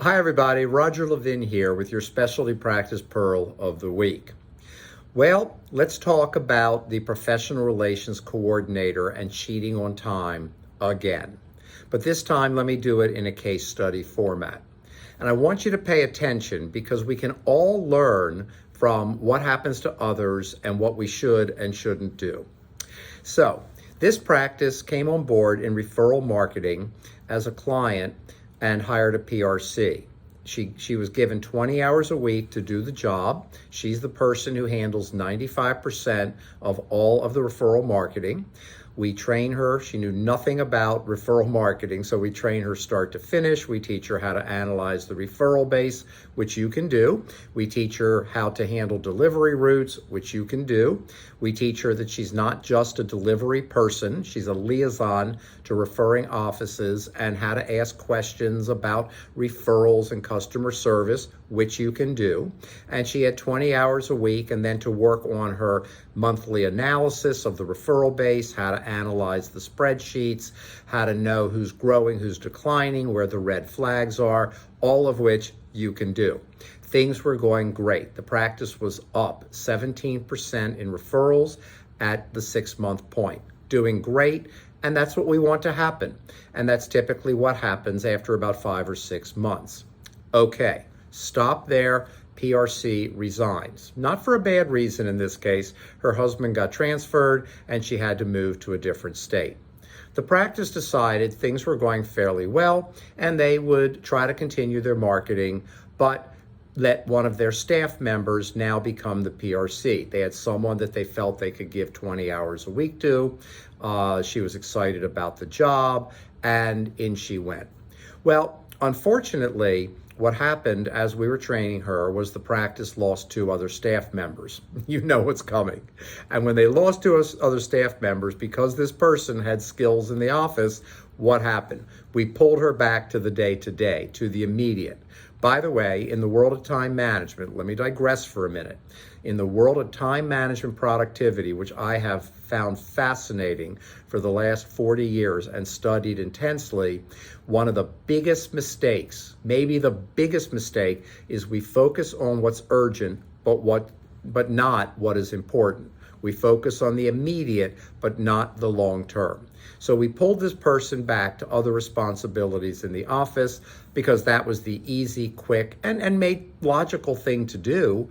Hi everybody, Roger Levin here with your Specialty Practice Pearl of the Week. Well, let's talk about the Professional Relations Coordinator and cheating on time again. But this time, let me do it in a case study format. And I want you to pay attention because we can all learn from what happens to others and what we should and shouldn't do. So, this practice came on board in referral marketing as a client and hired a PRC. She was given 20 hours a week to do the job. She's the person who handles 95% of all of the referral marketing. We train her. She knew nothing about referral marketing, so we train her start to finish. We teach her how to analyze the referral base, which you can do. We teach her how to handle delivery routes, which you can do. We teach her that she's not just a delivery person. She's a liaison to referring offices, and how to ask questions about referrals and customer service, which you can do. And she had 20 hours a week, and then to work on her monthly analysis of the referral base, how to analyze the spreadsheets, how to know who's growing, who's declining, where the red flags are, all of which you can do. Things were going great. The practice was up 17% in referrals at the 6-month point. Doing great, and that's what we want to happen. And that's typically what happens after about 5 or 6 months. Okay, stop there. PRC resigns. Not for a bad reason in this case. Her husband got transferred and she had to move to a different state. The practice decided things were going fairly well and they would try to continue their marketing, but let one of their staff members now become the PRC. They had someone that they felt they could give 20 hours a week to. She was excited about the job, and in she went. Well, unfortunately, what happened as we were training her was the practice lost 2 other staff members. You know what's coming. And when they lost 2 other staff members, because this person had skills in the office, what happened? We pulled her back to the day-to-day, to the immediate. By the way, in the world of time management, let me digress for a minute. In the world of time management productivity, which I have found fascinating for the last 40 years and studied intensely, one of the biggest mistakes, maybe the biggest mistake, is we focus on what's urgent, but not what is important. We focus on the immediate, but not the long term. So we pulled this person back to other responsibilities in the office because that was the easy, quick, and made logical thing to do.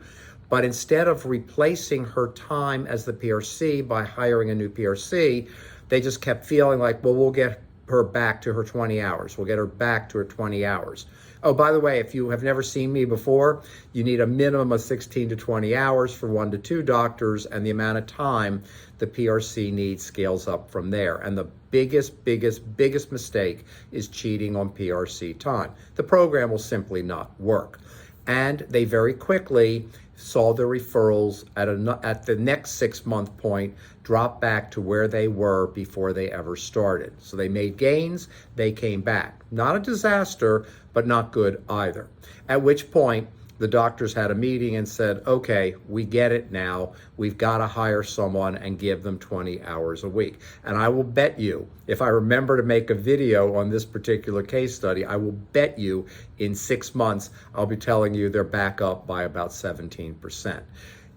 But instead of replacing her time as the PRC by hiring a new PRC, they just kept feeling like, well, we'll get her back to her 20 hours. We'll get her back to her 20 hours. Oh, by the way, if you have never seen me before, you need a minimum of 16 to 20 hours for 1 to 2 doctors, and the amount of time the PRC needs scales up from there. And the biggest mistake is cheating on PRC time. The program will simply not work. And they very quickly saw their referrals at the next 6-month point drop back to where they were before they ever started. So they made gains, they came back. Not a disaster, but not good either. At which point, the doctors had a meeting and said, okay, we get it now. We've got to hire someone and give them 20 hours a week. And I will bet you, if I remember to make a video on this particular case study, I will bet you in 6 months, I'll be telling you they're back up by about 17%.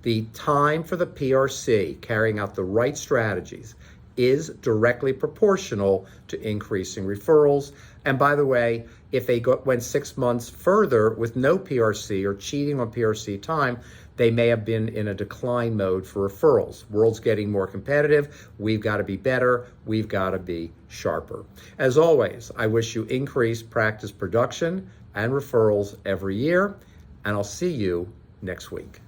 The time for the PRC carrying out the right strategies is directly proportional to increasing referrals. And by the way, if they went 6 months further with no PRC or cheating on PRC time, they may have been in a decline mode for referrals. World's getting more competitive. We've got to be better. We've got to be sharper. As always, I wish you increased practice production and referrals every year, and I'll see you next week.